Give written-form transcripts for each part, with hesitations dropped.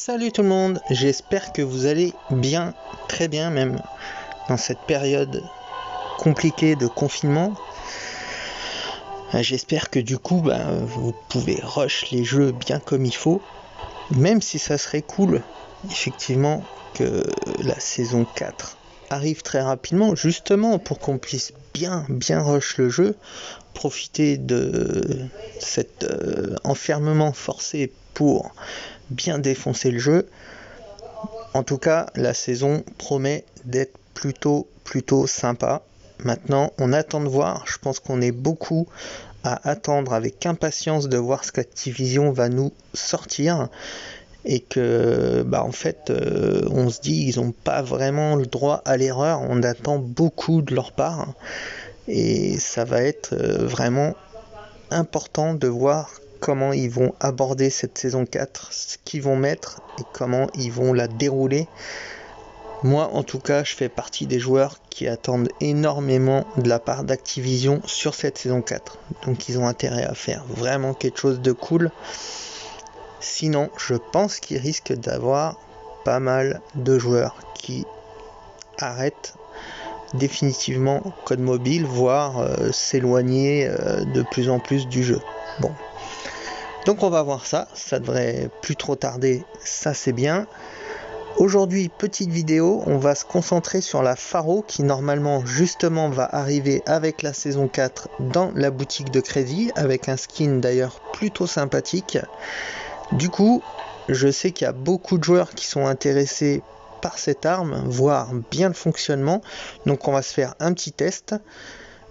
Salut tout le monde, j'espère que vous allez bien, très bien même, dans cette période compliquée de confinement. J'espère que du coup, vous pouvez rush les jeux bien comme il faut, même si ça serait cool, effectivement, que la saison 4 arrive très rapidement, justement pour qu'on puisse bien rush le jeu, profiter de cet enfermement forcé pour bien défoncer le jeu. En tout cas, la saison promet d'être plutôt sympa. Maintenant, on attend de voir. Je pense qu'on est beaucoup à attendre avec impatience de voir ce qu'Activision va nous sortir. Et que, en fait, on se dit, ils n'ont pas vraiment le droit à l'erreur. On attend beaucoup de leur part. Et ça va être vraiment important de voir comment ils vont aborder cette saison 4, ce qu'ils vont mettre et comment ils vont la dérouler. Moi, en tout cas, je fais partie des joueurs qui attendent énormément de la part d'Activision sur cette saison 4. Donc ils ont intérêt à faire vraiment quelque chose de cool. Sinon, je pense qu'ils risquent d'avoir pas mal de joueurs qui arrêtent définitivement Code Mobile, voire s'éloigner de plus en plus du jeu. Bon. Donc on va voir ça devrait plus trop tarder, ça c'est bien. Aujourd'hui, petite vidéo, on va se concentrer sur la Pharo qui normalement justement va arriver avec la saison 4 dans la boutique de crédit, avec un skin d'ailleurs plutôt sympathique. Du coup, je sais qu'il y a beaucoup de joueurs qui sont intéressés par cette arme, voire bien le fonctionnement, donc on va se faire un petit test.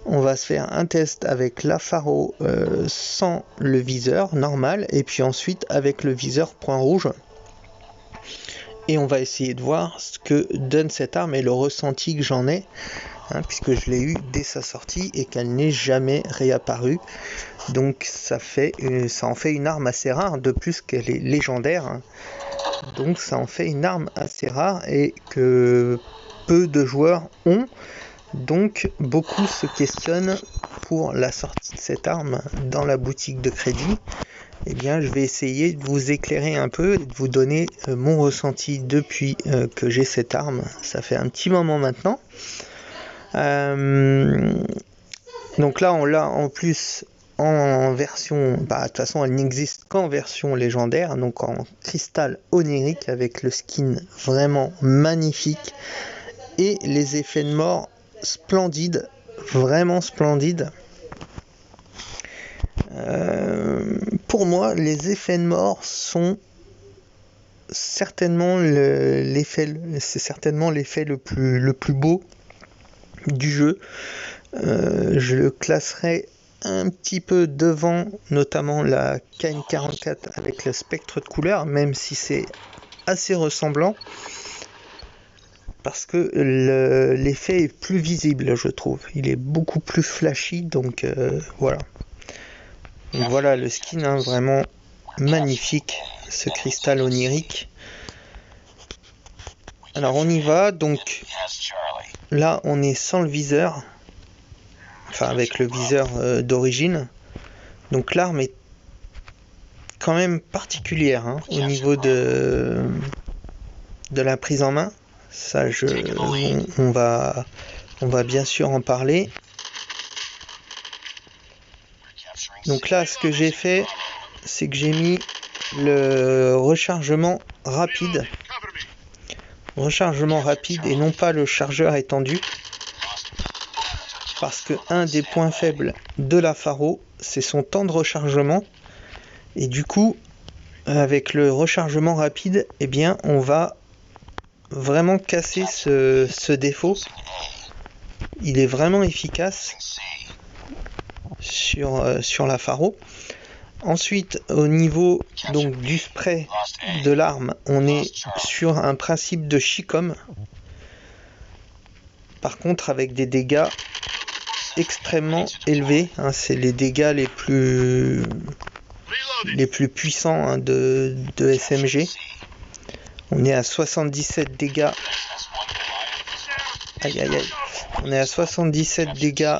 On va se faire un test avec la Pharo sans le viseur normal et puis ensuite avec le viseur point rouge. Et on va essayer de voir ce que donne cette arme et le ressenti que j'en ai, puisque je l'ai eu dès sa sortie et qu'elle n'est jamais réapparue. Donc ça en fait une arme assez rare, de plus qu'elle est légendaire. Donc ça en fait une arme assez rare et que peu de joueurs ont. Donc beaucoup se questionnent pour la sortie de cette arme dans la boutique de crédit. Eh bien, je vais essayer de vous éclairer un peu et de vous donner mon ressenti depuis que j'ai cette arme. Ça fait un petit moment maintenant. Donc là, on l'a en plus en version... de toute façon, elle n'existe qu'en version légendaire, donc en cristal onirique avec le skin vraiment magnifique et les effets de mort splendide, vraiment splendide. Pour moi, les effets de mort sont certainement l'effet le plus beau du jeu. Je le classerai un petit peu devant, notamment la KN44 avec le spectre de couleur, même si c'est assez ressemblant. Parce que l'effet est plus visible, je trouve. Il est beaucoup plus flashy, donc voilà. Donc voilà le skin, vraiment magnifique, ce cristal onirique. Alors on y va, donc là on est sans le viseur, enfin avec le viseur d'origine. Donc l'arme est quand même particulière au niveau de la prise en main. Ça, on va bien sûr en parler. Donc là, ce que j'ai fait, c'est que j'ai mis le rechargement rapide. Rechargement rapide et non pas le chargeur étendu. Parce que un des points faibles de la Pharo, c'est son temps de rechargement. Et du coup, avec le rechargement rapide, eh bien, on va vraiment casser ce défaut. Il est vraiment efficace sur la Pharo. Ensuite, au niveau donc du spray de l'arme, on est sur un principe de Chicom. Par contre, avec des dégâts extrêmement élevés. C'est les dégâts les plus puissants de SMG. On est à 77 dégâts. Aïe aïe aïe. On est à 77 dégâts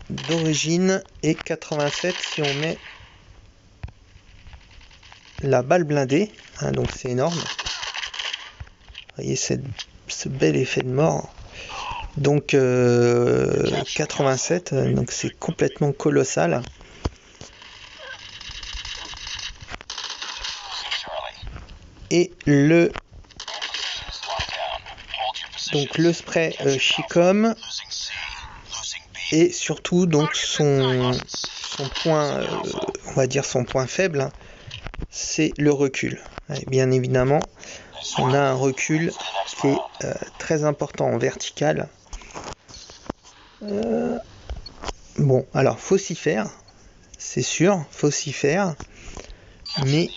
d'origine et 87 si on met la balle blindée, hein, donc c'est énorme. Vous voyez ce bel effet de mort. Donc 87, donc c'est complètement colossal. Et le spray Chicom et surtout donc son point, on va dire son point faible, hein, c'est le recul. Et bien évidemment, on a un recul qui est très important en vertical. Bon, alors faut s'y faire, c'est sûr, faut s'y faire, mais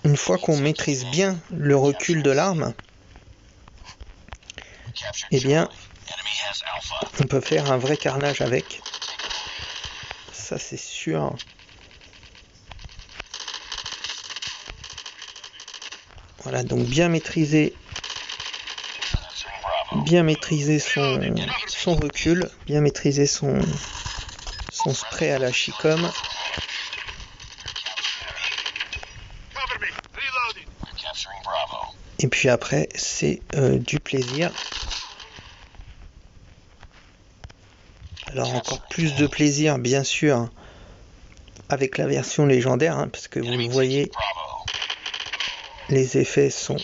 une fois qu'on maîtrise bien le recul de l'arme, eh bien, on peut faire un vrai carnage avec. Ça, c'est sûr. Voilà, donc bien maîtriser son recul, bien maîtriser son spray à la Chicom. Et puis après, c'est du plaisir. Alors encore plus de plaisir, bien sûr, avec la version légendaire, hein, parce que vous le voyez, les effets sont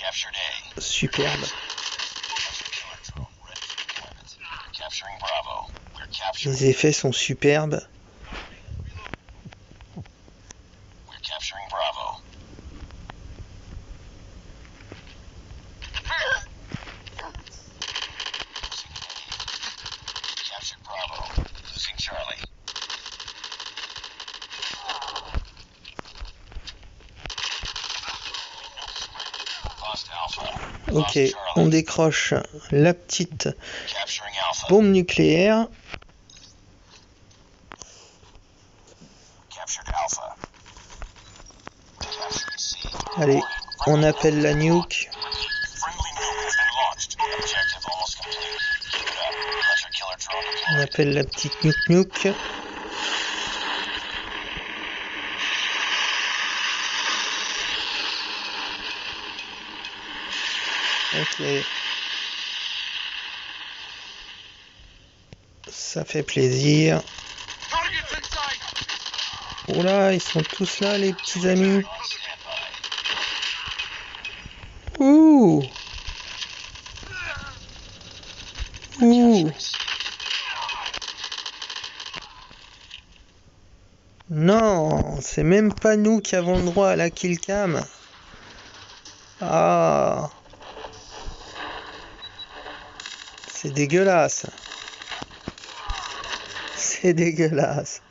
superbes. Les effets sont superbes. Ok, on décroche la petite bombe nucléaire. Allez, on appelle la nuke. On appelle la petite nuke. Ok. Ça fait plaisir. Oula, ils sont tous là, les petits amis. Ouh. Ouh. Non, c'est même pas nous qui avons le droit à la kill cam. Ah. C'est dégueulasse. C'est dégueulasse.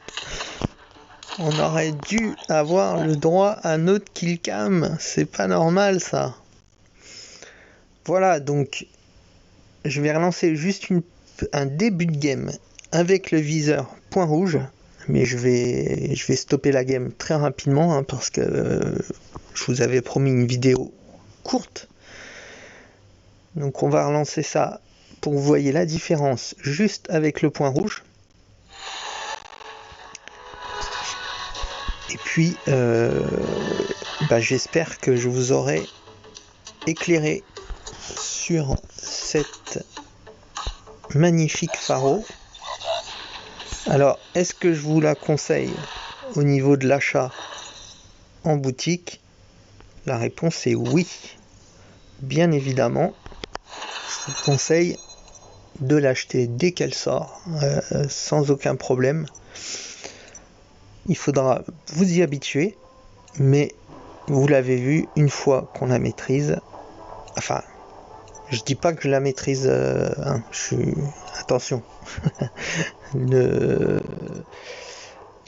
On aurait dû avoir le droit à notre kill cam. C'est pas normal ça. Voilà, donc je vais relancer juste un début de game avec le viseur point rouge. Mais je vais stopper la game très rapidement, hein, parce que je vous avais promis une vidéo courte. Donc on va relancer ça pour que vous voyez la différence juste avec le point rouge. Et puis j'espère que je vous aurai éclairé sur cette magnifique pharo. Alors, est-ce que je vous la conseille au niveau de l'achat en boutique? La réponse est oui. Bien évidemment, je vous conseille de l'acheter dès qu'elle sort, sans aucun problème. Il faudra vous y habituer, mais vous l'avez vu, une fois qu'on la maîtrise, enfin, je dis pas que je la maîtrise, attention, ne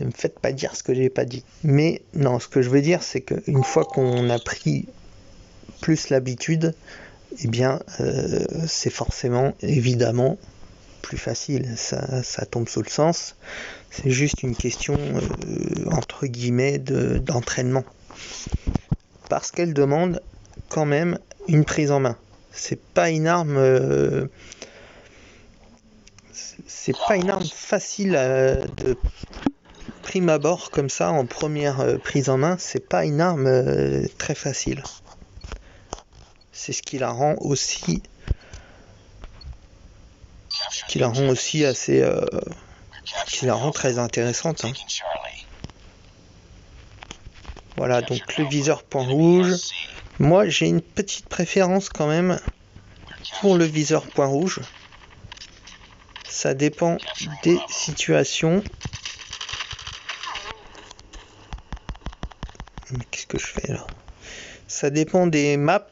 me faites pas dire ce que j'ai pas dit. Mais non, ce que je veux dire, c'est qu'une fois qu'on a pris plus l'habitude, eh bien, c'est forcément, évidemment, plus facile. Ça tombe sous le sens. C'est juste une question, entre guillemets, d'entraînement. Parce qu'elle demande quand même une prise en main. C'est pas une arme... c'est pas une arme facile prime abord comme ça en première prise en main, c'est pas une arme très facile. C'est ce qui la rend aussi assez qui la rend très intéressante, hein. Voilà, donc le viseur point rouge. Moi j'ai une petite préférence quand même pour le viseur point rouge. Ça dépend des situations. Qu'est-ce que je fais là? Ça dépend des maps.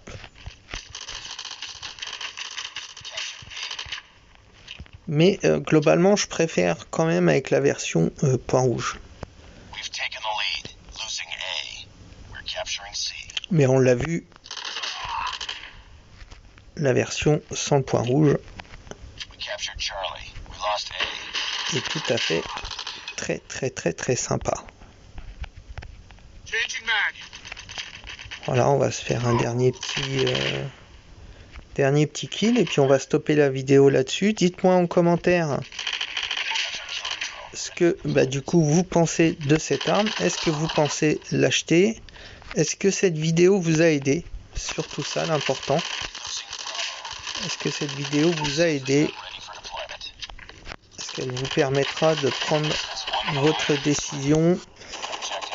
Mais globalement, je préfère quand même avec la version point rouge. Mais on l'a vu, la version sans point rouge est tout à fait très sympa. Voilà, on va se faire un dernier petit kill et puis on va stopper la vidéo là-dessus. Dites-moi en commentaire ce que du coup vous pensez de cette arme. Est-ce que vous pensez l'acheter? Est-ce que cette vidéo vous a aidé? Surtout ça, l'important. Est-ce que cette vidéo vous a aidé? Est-ce qu'elle vous permettra de prendre votre décision?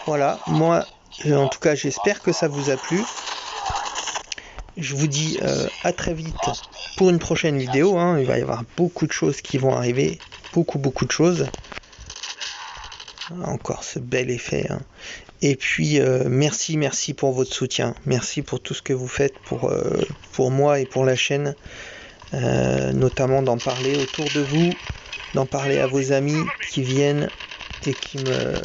Voilà, moi, en tout cas, j'espère que ça vous a plu. Je vous dis à très vite pour une prochaine vidéo, hein. Il va y avoir beaucoup de choses qui vont arriver. Beaucoup de choses. Encore ce bel effet, hein. Et puis merci pour votre soutien, merci pour tout ce que vous faites pour moi et pour la chaîne, notamment d'en parler autour de vous, d'en parler à vos amis qui viennent et qui me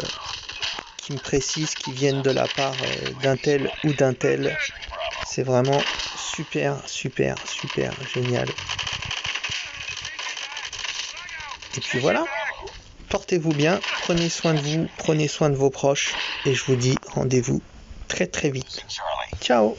précisent, qui viennent de la part d'un tel ou d'un tel. C'est vraiment super génial. Et puis voilà. Portez-vous bien, prenez soin de vous, prenez soin de vos proches et je vous dis rendez-vous très vite. Ciao!